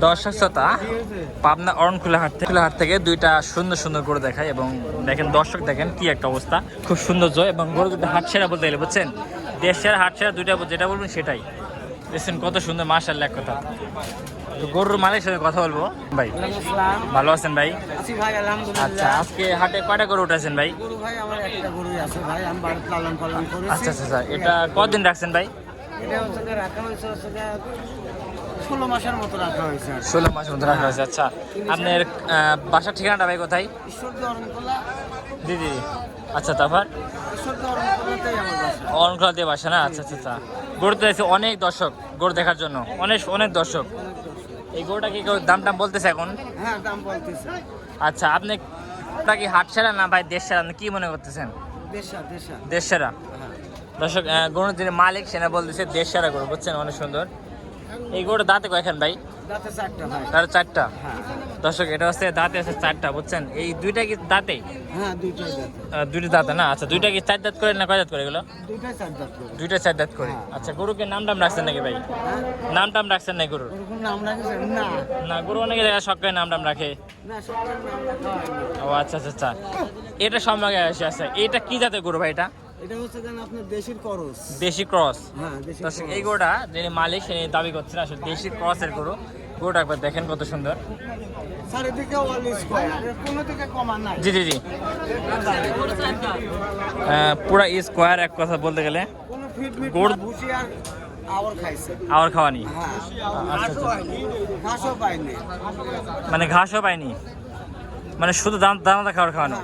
দর্শক শ্রোতা, পাবনা অরণকুলা হাট থেকে দুইটা সুন্দর সুন্দর গরু দেখায় এবং দেখেন দর্শক দেখেন কি একটা অবস্থা, খুব সৌন্দর্য এবং গরু দুটো হাট সেরা বলতে গেলে বুঝছেন, দেশ সেরা হাট সেরা দুইটা যেটা বলবেন সেটাই দেখছেন, কত সুন্দর মাশাআল্লাহ এক কথা। তো গরুর মালিকের সাথে কথা বলবো। ভাই ভালো আছেন ভাই? আচ্ছা, আজকে হাটে কয়টা গরু উঠেছেন ভাই? আচ্ছা আচ্ছা, এটা কতদিন রাখছেন ভাই? 16 মাসের মতো রাখা হয়েছে। 16 মাসের মতো রাখা হয়েছে। আচ্ছা, আপনার বাসার ঠিকানাটা ভাই কোথায়? জি জি, আচ্ছা তারপর অরণকুলা দিয়ে বাসা না? আচ্ছা আচ্ছা, গরু তো দেখছি অনেক দর্শক গরু দেখার জন্য, অনেক অনেক দর্শক। এই গরুটা কি দাম টাম বলতেছে এখন? হ্যাঁ, দাম বলতেছে। আচ্ছা, আপনি কি হাট সেরা না ভাই দেশ সেরা, আপনি কি মনে করতেছেন? দেশ সেরা। দর্শক, গরুর যিনি মালিক সেনা বলতেছে দেশ সেরা গরু, বুঝছেন, অনেক সুন্দর। এই গরুটা দাঁতে কয়খান ভাই? দাঁতে 4টা ভাই। তার 4টা। হ্যাঁ দর্শক, এটা হচ্ছে দাঁতে আছে 4টা, বুঝছেন। এই দুইটা কি দাঁতে? হ্যাঁ, দুইটাই দাঁত। দুইটা দাঁতে না? আচ্ছা, দুইটা কি 4 দাঁত করে না কয় দাঁত করে এগুলো? দুইটাই 4 দাঁত করে। দুইটা 4 দাঁত করে। আচ্ছা, গরুকে নাম টাম রাখছেন নাকি ভাই? হ্যাঁ, নাম টাম রাখছেন নাকি গরুর? ওরকম নাম রাখছেন না? না, গরু অনেকে জায়গায় সকালে নাম টাম রাখে। না, সবার নাম রাখা হয়নি। ও আচ্ছা আচ্ছা আচ্ছা, এটা সম্পর্কে আসে। আচ্ছা, এটা কি জাতের গরু ভাই? এটা হচ্ছে যেন আপনার দেশির করস। দেশি ক্রস। হ্যাঁ, দেশি। দর্শক, এই গরুটা যিনি মালিক সে দাবি করছেন আসলে দেশি ক্রসের গরু। গরুটা একবার দেখেন কত সুন্দর। চারিদিকে ওয়াল স্কয়ার, এর কোনো দিকে কমা নাই। জি জি জি, পুরা স্কোয়ার এক কথা বলতে গেলে। কোনো ফিট মিট গরু ভুসি আর আওয়ার খাইছে। আবার খাওয়ানি? হ্যাঁ, আচ্ছা আচ্ছা, ঘাসও পাইনি। মানে ঘাসও পাইনি, মানে শুধু দানাদার খাবার খাওয়ানো।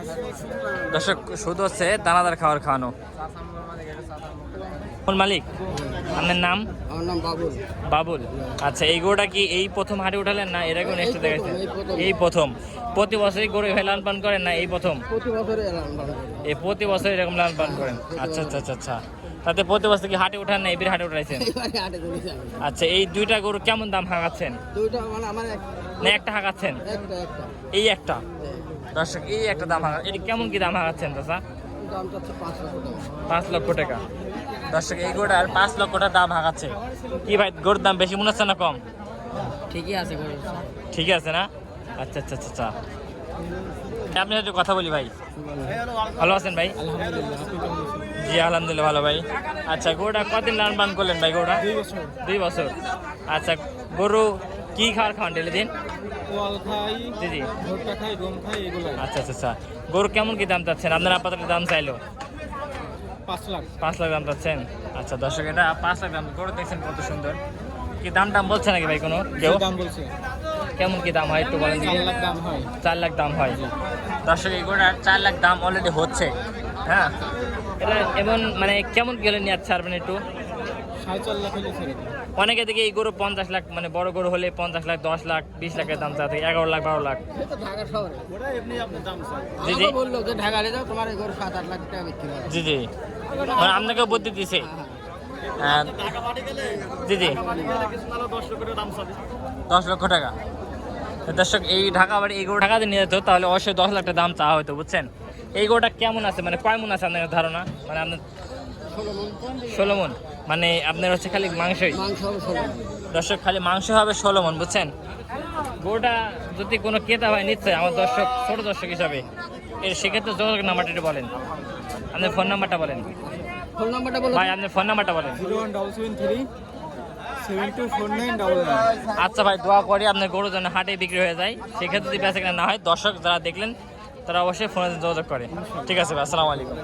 দর্শক, শুধু হচ্ছে দানাদার খাবার খাওয়ানো। কোন মালিক? আপনার নাম? আমার নাম বাবুল। বাবুল। আচ্ছা, এই গরুটা কি এই প্রথম হাটে উঠালেন না এর আগে নেক্সট দেখাচ্ছেন? এই প্রথম। প্রতি বছরই গরু এভাবে লালন পালন করেন না এই প্রথম? প্রতি বছরে এই প্রতি বছর এরকম লালন পালন করেন? আচ্ছা আচ্ছা আচ্ছা আচ্ছা, তাতে প্রতি বছর কি হাটে উঠান না এবার হাটে উঠাইছেন? আচ্ছা, এই দুইটা গরু কেমন দাম হাঁকাচ্ছেন? দুইটা মানে আমার না একটা হাঁকাচ্ছেন? এই একটা। দর্শক, এই একটা দাম হাঁকা, এটি কেমন কি দাম হাঁকাচ্ছেন চাচা? দাম চাচ্ছে 5 লক্ষ টাকা। দর্শক, এই গরুটার 5 লক্ষ টাকা দাম হাঁকাচ্ছে। কি ভাই, গরুর দাম বেশি মনে হচ্ছে না কম? ঠিকই আছে গরু। ঠিকই আছে না? আচ্ছা আচ্ছা আচ্ছা আচ্ছা, আপনার সাথে কথা বলি ভাই। ভালো আছেন ভাই? জি আলহামদুলিল্লাহ ভালো ভাই। আচ্ছা, গরুটা কতদিন লালন পালন করলেন ভাই গরুটা? 2 বছর। আচ্ছা, গরু কি খাওয়ান ডেলি দিন? জি জি, আচ্ছা আচ্ছা আচ্ছা, গরু কেমন কি দাম চাচ্ছেন? আপনার আপাতত দাম চাইলো 5 লাখ দাম চাচ্ছেন? আচ্ছা দর্শক, এটা 5 লাখ দাম। গরু দেখছেন কত সুন্দর। কি দাম টাম বলছে নাকি ভাই কোনো কেউ? কেমন কি দাম হয় একটু বলেন? 4 লাখ দাম হয়। দর্শক, এই গরুটার 4 লাখ দাম অলরেডি হচ্ছে। হ্যাঁ, এটা এমন মানে কেমন কি হলে নিয়ে ছাড়বেন একটু? 4.5 লাখ। অনেকে দেখি এই গরু 50 লাখ, মানে বড় গরু হলে 50 লাখ, 10 লাখ, 20 লাখের দাম চাচ্ছে, 11 লাখ, 12 লাখ। জি জি, বললো যে ঢাকালে যাও, তোমার এই গরু 7-8 লাখ টাকা বিক্রি হয়। জি জি, মানে আপনাকেও বুদ্ধি দিছে। জি জি, 10 লক্ষ টাকা। দর্শক, এই ঢাকা বাড়ি এই গরু ঢাকা দিয়ে নিয়ে যেত তাহলে অবশ্যই 10 লাখ টাকা দাম চাওয়া হতো, বুঝছেন। এই গরুটা কেমন আছে, মানে কয় মন আছে আপনার ধারণা? মানে আপনার 16 মন, মানে আপনার হচ্ছে খালি মাংসই? দর্শক, খালি মাংস হবে 16 মন, বুঝছেন। গরুটা যদি কোনো ক্রেতা হয় নিশ্চয়ই আমার দর্শক, ছোট দর্শক হিসাবে এর সেক্ষেত্রে যোগাযোগ নাম্বারটা একটু বলেন, আপনার ফোন নাম্বারটা বলেন ভাই, আপনার ফোন নাম্বারটা বলেন। 01737249999। আচ্ছা ভাই, দোয়া করি আপনার গরু যেন হাটে বিক্রি হয়ে যায়, সেক্ষেত্রে যদি বেচা কেনা না হয় দর্শক যারা দেখলেন তারা অবশ্যই ফোনে যোগাযোগ করে। ঠিক আছে ভাই, আসসালামু আলাইকুম।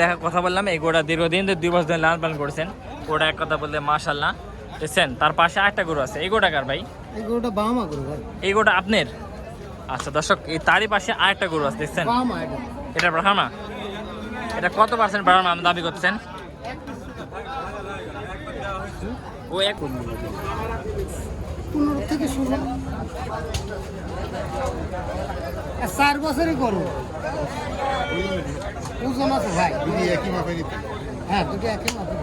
দেখা কথা বললাম, এই গোটা দীর্ঘদিন 2 বছর ধরে লালন পালন করছেন। গোটা এক কথা বলতে মাশাআল্লাহ, দেখছেন। তার পাশে আরেকটা গরু আছে, এই গোটা কার ভাই? এই গরুটা বামা গরু ভাই। এই গোটা আপনার? আচ্ছা দর্শক, এই তারই পাশে আরেকটা গরু আছে, দেখছেন। বামা এটা। এটা ব্রাহ্মা? এটা কত পার্সেন্ট ব্রাহ্মা আপনি দাবি করছেন? ও 15 থেকে 16। 4 বছরই গরু। ওজন আছে ভাই। দুটি একই মাপে নিতে। হ্যাঁ, দুটি একই মাপে।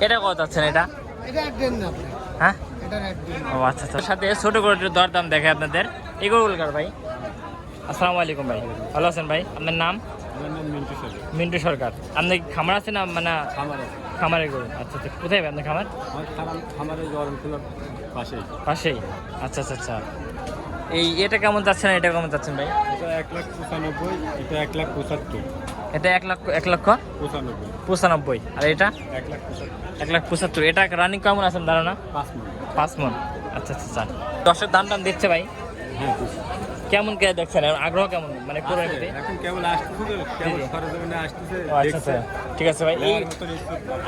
এটা কত আছেন? এটা এক দেন না আপনি। হ্যাঁ, এটা এক দেন। ও আচ্ছা আচ্ছা, সাথে ছোট গরুটির দরদাম দেখে আপনাদের। এই গরুগুলো কার ভাই? আসসালামু আলাইকুম ভাই, ভালো আছেন ভাই? আপনার নাম? আমার নাম মিন্টু সরকার। মিন্টু সরকার। আপনি খামার আছে না? মানে খামারের গরু। আচ্ছা আচ্ছা, কোথায় আপনার খামার? খামারের গরম খোলার পাশেই। পাশেই। আচ্ছা আচ্ছা আচ্ছা। এটা কেমন যাচ্ছেন, এটা কেমন যাচ্ছেন ভাই? এটা 1,95,000, এটা 1,75,000। এটা 1,95,000। আর এটা 1,75,000। 1,75,000। এটা রানিং কেমন আছেন ধারণা? 5 মণ। 5 মণ। আচ্ছা আচ্ছা আচ্ছা। দর্শক দাম টাম দিচ্ছে ভাই, হ্যাঁ, কেমন কে দেখছেন, আগ্রহ কেমন মানে করে নিতে? এখন কেবল আসতেছে তো, কেবল সরজমিনে আসতেছে। ও আচ্ছা আচ্ছা, ঠিক আছে ভাই।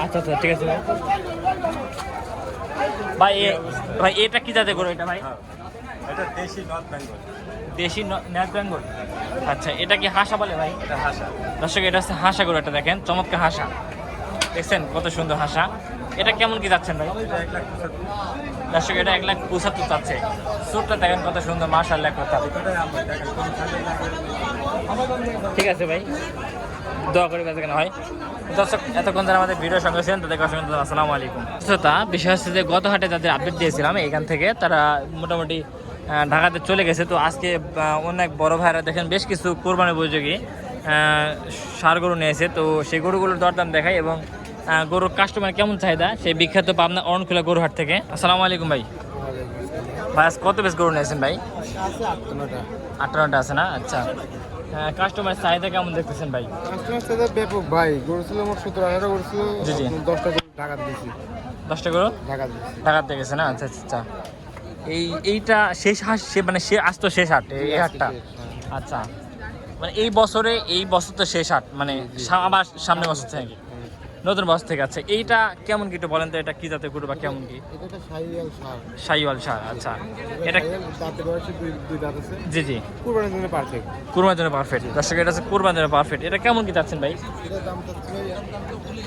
আচ্ছা আচ্ছা, ঠিক আছে ভাই। ভাই এটা কি জাতের গরু এটা ভাই? এটা দেশি নর্থ বেঙ্গল। দেশি নর্থ বেঙ্গল। আচ্ছা, এটা কি হাসা বলে ভাই? এটা হাসা। দর্শক এটা হচ্ছে হাসা গরু, এটা দেখেন চমৎকার হাসা, দেখছেন কত সুন্দর হাসা। এটা কেমন কি যাচ্ছেন ভাই? এটা 1,75,000। দর্শক এটা 1,75,000 চাচ্ছে। সুটটা দেখেন কত সুন্দর, মাশাআল্লাহ কথা। এটাই আমরা দেখেন কোন সাইজের লাগে। ঠিক আছে ভাই, দোয়া করে বেঁচে কেন হয়। দর্শক এতক্ষণ যারা আমাদের ভিডিও সঙ্গে ছিলেন তাদেরকে অসংখ্য ধন্যবাদ। আসসালামু আলাইকুম। শ্রোতা, বিষয় হচ্ছে যে গত হাটে যাদের আপডেট দিয়েছিলাম এখান থেকে তারা মোটামুটি ঢাকাতে চলে গেছে। তো আজকে অনেক বড় ভাইরা দেখেন বেশ কিছু কোরবানি উপযোগী ষাঁড় গরু নিয়েছে। তো সেই গরুগুলোর দরদাম দেখাই এবং গরুর কাস্টমার কেমন চাহিদা সেই বিখ্যাত পাবনা অরণখোলা গরু হাট থেকে। আসসালামু আলাইকুম ভাই। ভাই আজ কত বেশ গরু নিয়েছেন ভাই? 58টা আছে না? আচ্ছা, কাস্টমার চাহিদা কেমন দেখতেছেন ভাই? ব্যাপক ভাই, গরু ছিল মোট 17-18 গরু ছিল। জি জি, 10টা গরু ঢাকা দিয়েছি। 10টা গরু ঢাকার থেকে গেছে না? আচ্ছা আচ্ছা। এইটা শেষ হাট, মানে সে আজ তো শেষ হাট এই হাটটা। আচ্ছা, মানে এই বছর তো শেষ হাট, মানে আবার সামনে বছর থেকে নতুন বছর থেকে। আচ্ছা, এইটা কেমন কি একটু বলেন তো, এটা কি জাতের গরু বা কেমন কি? এটা একটা শাহিওয়াল ষাঁড়। শাহিওয়াল ষাঁড়। আচ্ছা, এটা দাঁতে বয়সে দুই দাঁত আছে। জি জি, কুরবানির জন্য পারফেক্ট। কুরবানির জন্য পারফেক্ট। দর্শক এটা হচ্ছে কুরবানির জন্য পারফেক্ট। এটা কেমন কি চাচ্ছেন ভাই? এটার দাম চাচ্ছে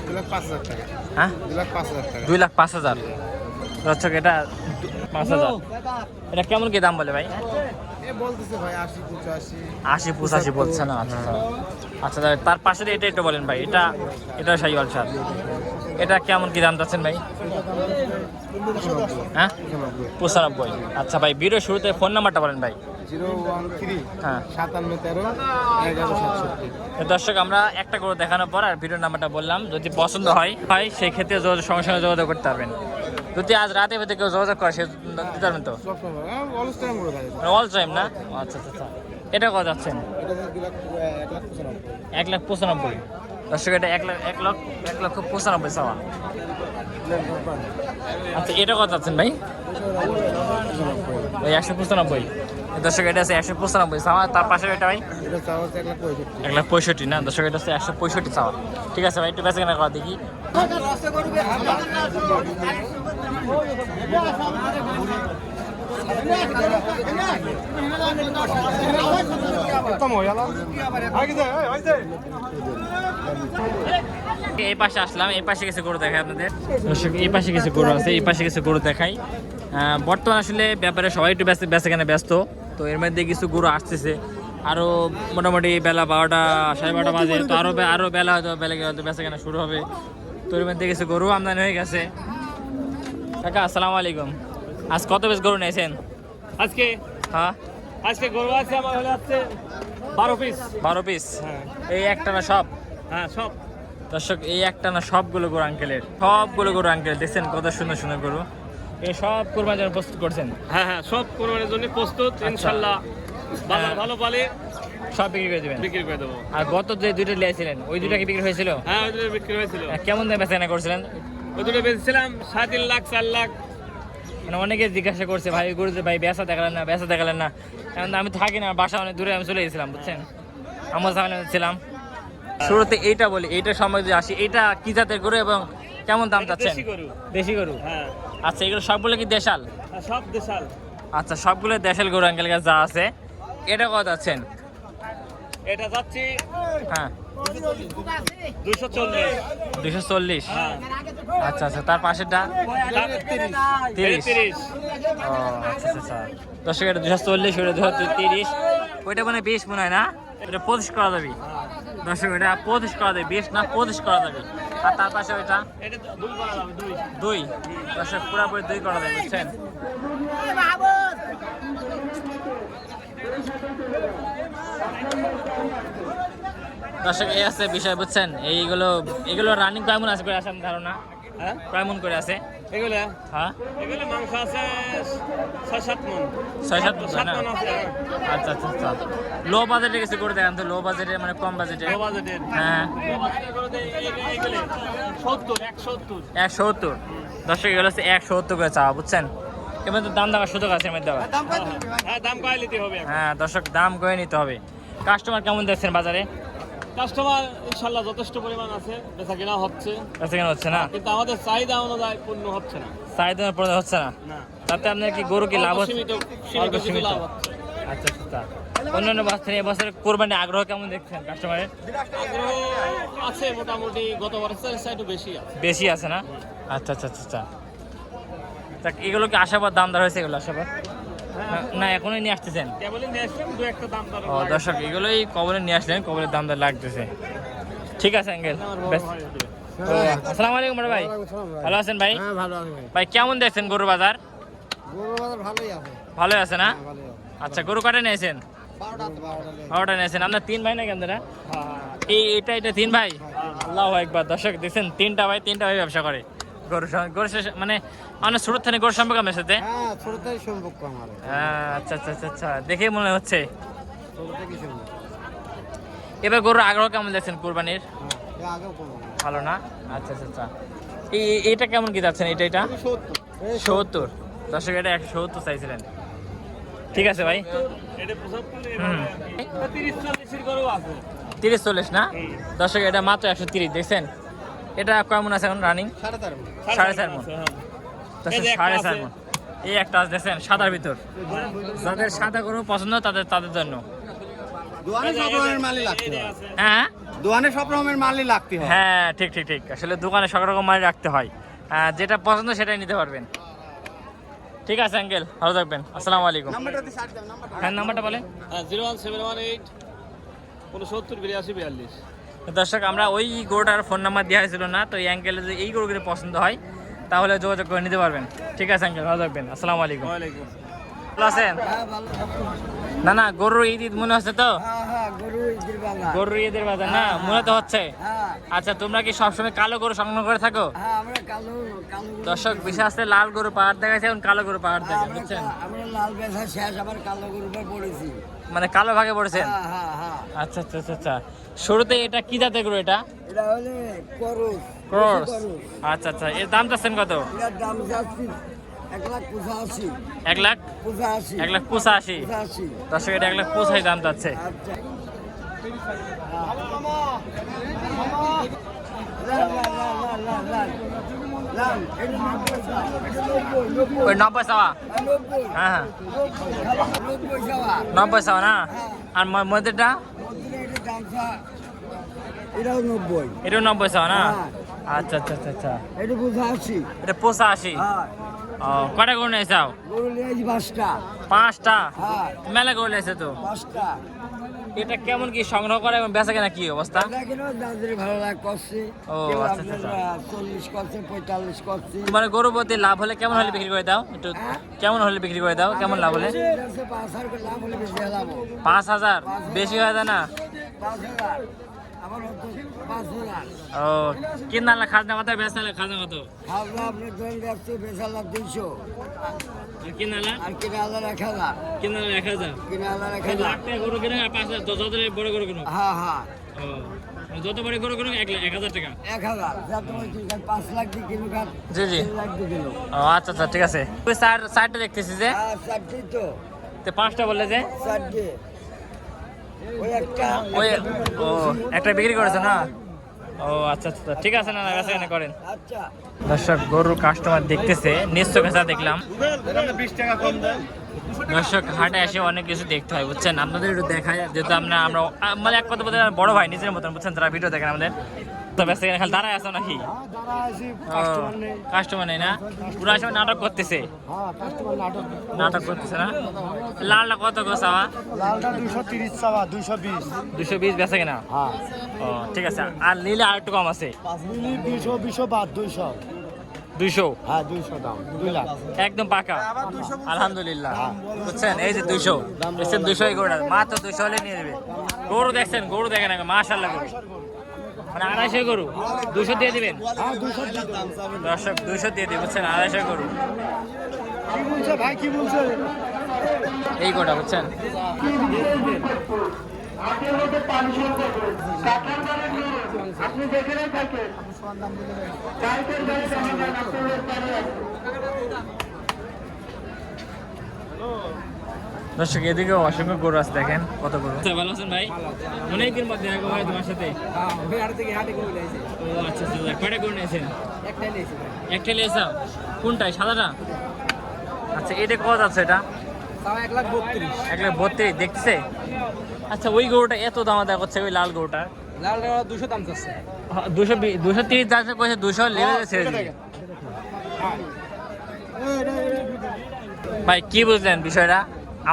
2,05,000 টাকা। হ্যাঁ, 2,05,000 টাকা। 2,05,000। দর্শক এটা 5,000। এটা কেমন কি দাম বলে ভাই? বলতেছে ভাই 80-85। 80-85 বলছে না? আচ্ছা আচ্ছা, তার পাশে এটা একটু বলেন ভাই। এটা শাহিওয়াল ষাঁড়। এটা কেমন কি দাম চাচ্ছেন ভাই? হ্যাঁ, 95। আচ্ছা ভাই, ভিডিও শুরুতে ফোন নাম্বারটা বলেন ভাই। 013 হ্যাঁ, 5713 1167। দর্শক আমরা একটা করে দেখানোর পর আর ভিডিওর নাম্বারটা বললাম, যদি পছন্দ হয় সেই ক্ষেত্রে সঙ্গে সঙ্গে যোগাযোগ করতে পারবেন। যদি আজ রাতে ভেতরে কেউ যোগাযোগ করে সে দিতে পারবেন তো? অল টাইম না? আচ্ছা আচ্ছা। এটা কত যাচ্ছেন? 1,95,000। দর্শক এটা 1,95,000 চাওয়া। আচ্ছা, এটা কত যাচ্ছেন ভাই? 195। দর্শক এটা আছে 195 চাওয়া। তার পাশে এটা ভাই 1,65,000 না? দর্শক এটা হচ্ছে 165 চাওয়া। ঠিক আছে ভাই, একটু বেঁচে কেনা করা দেখি। এই পাশে আসলাম, এই পাশে কিছু গরু দেখাই আপনাদের। দর্শক এই পাশে কিছু গরু আছে, এই পাশে কিছু গরু দেখাই। বর্তমান আসলে ব্যাপারে সবাই একটু বেচা-কেনা ব্যস্ত। তো এর মধ্যে কিছু গরু আসতেছে, আরও মোটামুটি বেলা 12টা 12:30 বাজে। তো আরও বেলা হয়তো বেচা-কেনা শুরু হবে। তো এর মধ্যে কিছু গরু আমদানি হয়ে গেছে। কাকা আসসালামু আলাইকুম। আজ কত বেশ গরু নিয়েছেন আজকে? হ্যাঁ, আজকে গরু আছে আমার হলে আছে 12 পিস। 12 পিস? হ্যাঁ এই একটা না সব? হ্যাঁ, সব। দর্শক এই একটা না সবগুলো গরু আঙ্কেলের, সবগুলো গরু আঙ্কেল। দেখছেন কত সুন্দর সুন্দর গরু। এই সব কোরবানির জন্য প্রস্তুত করছেন? হ্যাঁ হ্যাঁ, সব কোরবানির জন্য প্রস্তুত ইনশাআল্লাহ। ভালো পালে সব বিক্রি করে দেবেন? বিক্রি করে দেবো। আর গত যে দুইটা নিয়েছিলেন ওই দুইটা কি বিক্রি হয়েছিল? হ্যাঁ, ওই দুটো বিক্রি হয়েছিল। কেমন দামে বেচাকেনা করছিলেন? ওই দুটো বেচেছিলাম 3.5 লাখ 4 লাখ। মানে অনেকে জিজ্ঞাসা করছে ভাই গরুতে ভাই বেচা দেখালেন না। এখন আমি থাকি না, বাসা অনেক দূরে, আমি চলে গেছিলাম বুঝছেন, আমার সামনে ছিলাম। শুরুতে এইটা বলি, এইটার সময় যদি আসি, এইটা কি জাতের গরু এবং কেমন দাম চাচ্ছেন? দেশি গরু। দেশি গরু? হ্যাঁ। আচ্ছা, এগুলো সবগুলো কি দেশাল? হ্যাঁ, সব দেশাল। আচ্ছা, সবগুলো দেশাল গরু আঙ্কেল কাছে যা আছে। এটা কত যাচ্ছেন? এটা যাচ্ছি হ্যাঁ 240। 240? হ্যাঁ। আচ্ছা আচ্ছা, তার পাশেরটা 30? 30। ও আচ্ছা আচ্ছা। দর্শক এটা 240, ওটা 230, ওইটা মানে 20 মনে হয় না? এটা 25 করা যাবে। দর্শক এটা 25 করা যাবে, 20 না 25 করা যাবে। আর তার পাশে ওইটা এটা 2 করা যাবে, 2। 2? দর্শক পুরোপুরি 2 করা যাবে বুঝছেন। দর্শক এই আছে বিষয় বুঝছেন, এগুলো রানিং কেমন আছে করে আসার ধারণা? হ্যাঁ কেমন করে আছে এগুলো হ্যাঁ? এগুলো মাংস আছে 6-7 মণ 6-7 মণ 7 না? মণ আছে আচ্ছা আচ্ছা আচ্ছা। লো বাজেটে কিছু করে দেখান তো, লো বাজেটে মানে কম বাজেটে। লো বাজেটের হ্যাঁ এগুলো 70 170। দর্শক এগুলো হচ্ছে 170 করে চাওয়া বুঝছেন। এবার তো দাম দেওয়ার সুযোগ আছে এর দেওয়া। দাম কত? হ্যাঁ দাম কয় নিতে হবে এখন। হ্যাঁ দর্শক দাম করে নিতে হবে। কাস্টমার কেমন দেখছেন বাজারে? কাস্টমার ইনশাআল্লাহ যথেষ্ট পরিমাণ আছে, বেচা কেনা হচ্ছে, কাছে কেন হচ্ছে না? কিন্তু আমাদের চাহিদা অনুযায়ী পূর্ণ হচ্ছে না। চাহিদা পূরণ হচ্ছে না, না তাতে আপনার কি গরু কি লাভ হচ্ছে? সীমিত অল্প কিছু সীমিত। লাভ হচ্ছে। আচ্ছা আচ্ছা। অন্যান্য বছর এবছর কোরবানি আগ্রহ কেমন দেখছেন কাস্টমারের? আগ্রহ আছে মোটামুটি, গত বছরের চেয়ে একটু বেশি আছে। বেশি আছে না? আচ্ছা আচ্ছা আচ্ছা আচ্ছা। তা এগুলো কি আশাবাদ দাম দর হয়েছে এগুলো আশাবাদ? না এখনই নিয়ে আসতেছেন? কেবলই নিয়ে আসলাম, দু একটা দাম দর ও দর্শক এগুলোই কবলে নিয়ে আসলেন, কবলের দাম দর লাগতেছে। ঠিক আছে আঙ্কেল, বেশ। আসসালামু আলাইকুম বড় ভাই, ভালো আছেন ভাই? হ্যাঁ ভালো আছে ভাই। ভাই কেমন দেখছেন গরু বাজার? গরু বাজার ভালোই আছে। ভালোই আছে না? ভালোই আছে। আচ্ছা গরু কটা নিয়েছেন? 12টা 12টা নিয়েছেন। আপনার 3 ভাই নাকি আপনারা? এটা 3 ভাই? আল্লাহু আকবার। দর্শক দেখছেন 3টা ভাই ব্যবসা করে গরু মানে অনেক ছোট থেকে গরু সম্পর্ক আপনার সাথে? হ্যাঁ ছোট থেকে সম্পর্ক আমার। হ্যাঁ আচ্ছা আচ্ছা আচ্ছা আচ্ছা, দেখেই মনে হচ্ছে। ছোট থেকে সম্পর্ক। এবার গরুর আগ্রহ কেমন দেখছেন কুরবানির? হ্যাঁ আগেও কম। ভালো না? আচ্ছা আচ্ছা আচ্ছা। এইটা কেমন কি যাচ্ছেন? এটা 70। দর্শক এটা 170 চাইছিলেন। ঠিক আছে ভাই। এটা 75 হুম 30-40 এর গরু আছে। 30-40 না? দর্শক এটা মাত্র 130 দেখছেন। এটা কেমন আছে এখন রানিং? 4.5 4.5 মণ। হ্যাঁ। দর্শক এই যে একটা 4.5 আছে। মণ। এই একটা আছে দেখছেন সাদার ভিতর। যাদের সাদা গরু পছন্দ তাদের জন্য। দোয়ানে সব রকমের মালই লাগতে এই যে হয়। আছে। হ্যাঁ দোয়ানে সব রকমের মালই লাগতে হয়। হ্যাঁ ঠিক ঠিক ঠিক। আসলে দোকানে সব রকম মাল রাখতে হয়, যেটা পছন্দ সেটাই নিতে পারবেন। ঠিক আছে আঙ্কেল, ভালো থাকবেন। আসসালামু আলাইকুম। নাম্বারটা দিয়ে সার্চ দাও, নাম্বারটা। হ্যাঁ নাম্বারটা বলেন। 01718 69 82 42। দর্শক আমরা ওই গরুটার ফোন নাম্বার দেওয়া হয়েছিল না, তো এই আঙ্কেলের যদি এই গরুগুলো পছন্দ হয় তাহলে যোগাযোগ করে নিতে পারবেন। ঠিক আছে আঙ্কেল, ভালো থাকবেন। আসসালামু আলাইকুম। ওয়ালাইকুম। ভালো আছেন? হ্যাঁ ভালো। না গরুর ঈদ মনে হচ্ছে তো? হ্যাঁ গরু ঈদের বাজার। গরুর ঈদের বাজার না মনে তো হচ্ছে। হ্যাঁ আচ্ছা তোমরা কি সবসময় কালো গরু সংগ্রহ করে থাকো? হ্যাঁ আমরা কালো গরু। দর্শক বিশেষ করে লাল গরু পাহাড় দেখাচ্ছে, এখন কালো গরু পাহাড় দেখেন বুঝছেন, আমরা লাল বেচা শেষ, আবার কালো গরুর উপর পড়েছি। মানে কালো ভাগে পড়েছেন। হ্যাঁ হ্যাঁ হ্যাঁ। আচ্ছা আচ্ছা আচ্ছা আচ্ছা। শুরুতে এটা কি জাতের গরু? এটা এটা হলে করস। ক্রস। আচ্ছা আচ্ছা, এর দাম চাচ্ছেন কত? এটার দাম যাচ্ছে 1,85,000। 1,85,000। 85,000। 1,85,000। দর্শক এটা 1,85,000 দাম চাচ্ছে। আচ্ছা। ওই 90 চাওয়া? হ্যাঁ হ্যাঁ 90 চাওয়া না? আর মধ্যেটা? এটাও 90। এটাও 90 চাওয়া না? হ্যাঁ। আচ্ছা আচ্ছা আচ্ছা আচ্ছা। এটা 85। এটা 85। হ্যাঁ ও কটা গরু নিয়ে চাও? গরু নিয়েছি 5টা। 5টা? হ্যাঁ মেলা গরু নিয়েছে তো। 5টা। এটা কেমন কি সংগ্রহ করে এবং বেচা কেনা কি অবস্থা? দেখেন যাদের ভালো লাগ করছে। ও, কেউ আচ্ছা, আপনার আচ্ছা। 40 করছে, 45 করছে। তোমার গরু প্রতি লাভ হলে কেমন হলে বিক্রি করে দাও? একটু কেমন হলে বিক্রি করে দাও? কেমন লাভ হলে? 5,000 করে লাভ হলে বেশি লাভ। 5,000? বেশি হয়ে যায় না? 5,000। আমার হতো 5,000। ও কিনালা খাজনা কত, বেচালা খাজনা কত? খাজনা আপনি ধরেন যাচ্ছে বেচালা 200। আর কিনালা? আর কিনে আলাদা 1,000। কিনালা 1,000। কিনে আলাদা লাখ 1,000। টাকা গরু কিনে আর 5,000, যত বড় গরু কিনো। হ্যাঁ হ্যাঁ ও মানে যত বড় গরু কিনো 1,000 টাকা। 1,000। যা তোমার কিনকার 5 লাখ দিয়ে কিনো কার জি জি। 3 লাখ দিয়ে কিনো। ও আচ্ছা আচ্ছা ঠিক আছে। ওই সাইডটা দেখতেছি যে হ্যাঁ 4টি তো। 5টা বললে যে 4টি। ওই একটা। ওই ও একটা বিক্রি করেছে না? ও আচ্ছা আচ্ছা ঠিক আছে, না বেচা কেনা করেন। আচ্ছা। দর্শক গরুর কাস্টমার দেখতেছে, নিশ্চয় কাছে দেখলাম। 20 টাকা কম দেন। দর্শক হাটে এসে অনেক কিছু দেখতে হয় বুঝছেন, আপনাদের একটু দেখায়, যেহেতু আমরা মানে এক কথা বলতে বড় ভাই নিজের মতন বুঝছেন, যারা ভিডিও দেখেন আমাদের। তো ব্যস্ত খালি দাঁড়ায় আছো নাকি? কাস্টমার নেই না? পুরা সময় নাটক করতেছে। নাটক করতেছে না? লালটা কত গো চাওয়া? লালটা 230 চাওয়া, 220। 220 বেচে কিনা? হ্যাঁ। ও ঠিক আছে, আর নিলে আর একটু কম আছে। 200 বাদ 200। 200? হ্যাঁ 200 দাম 2 লাখ। একদম পাকা আলহামদুলিল্লাহ বুঝছেন। এই যে 200 200 মাত্র 200 হলে নিয়ে নেবে। গরু দেখছেন, গরু দেখেন আগে, মাশাআল্লাহ গরু। মানে 250 গরু 200 দিয়ে দিবেন দর্শক, 200 দিয়ে দিবেন বুঝছেন, 250 গরু। কি বলছে ভাই, কি বলছে? এই গোটা বুঝছেন। দর্শক এদিকে অসংখ্য গরু আছে, দেখেন কত গরু। ভালো আছেন ভাই? অনেকদিন পর দেখা ভাই তোমার সাথে। ও আচ্ছা আচ্ছা, কয়টা গরু নিয়েছেন? একটা নিয়েছা? কোনটাই, সাদাটা? আচ্ছা, এটা কত আছে? এটা 1,32,000 দেখতেছে। আচ্ছা, ওই গরুটা এত দাম আদায় করছে, ওই লাল গরুটা 200 দাম চাচ্ছে। 230 যাচ্ছে, কইছে 200 লেভেল ছেড়ে দিবে। ভাই কি বুঝলেন বিষয়টা?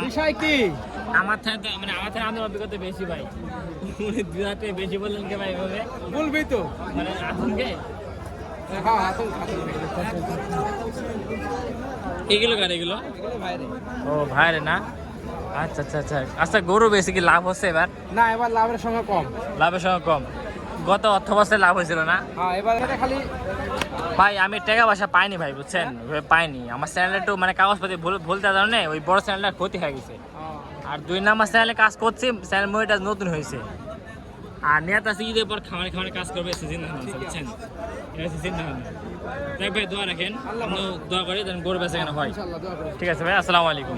বিষয় কি? আমার থেকে মানে আমার থেকে আমাদের অভিজ্ঞতা বেশি ভাই। উনি 2,000 টাকা বেশি বললেন কে ভাই এভাবে? বলবি তো। মানে আতঙ্কে হ্যাঁ, আতঙ্ক। এগুলো কার এগুলো? বাইরে। ও ভাইরে না? আচ্ছা আচ্ছা আচ্ছা। আচ্ছা, গরু বেশি কি লাভ হচ্ছে এবার? না, এবার লাভের সংখ্যা কম। লাভের সঙ্গে কম। গত অর্থ বছরে লাভ হয়েছিল না হ্যাঁ, এবার এটা খালি ভাই? আমি টাকা পয়সা পাইনি ভাই বুঝছেন, পাইনি। আমার চ্যানেলে একটু মানে কাগজপাতি ভুলতে কারণে ওই বড় চ্যানেলটা ক্ষতি হয়ে গেছে। আর 2 নাম্বার চ্যানেলে কাজ করছি, চ্যানেল মনিটা নতুন হয়েছে। আর নিয়াত আছে ঈদের পর খামারে খামারে কাজ করবে, সিজন বুঝছেন, এটা হচ্ছে চিন্তা ভাবনা। দেখ ভাই, দোয়া রাখেন, আপনি দোয়া করি যেন গরু বেঁচে কেন হয়। ইনশাআল্লাহ দোয়া করি। ঠিক আছে ভাই, আসসালামু আলাইকুম।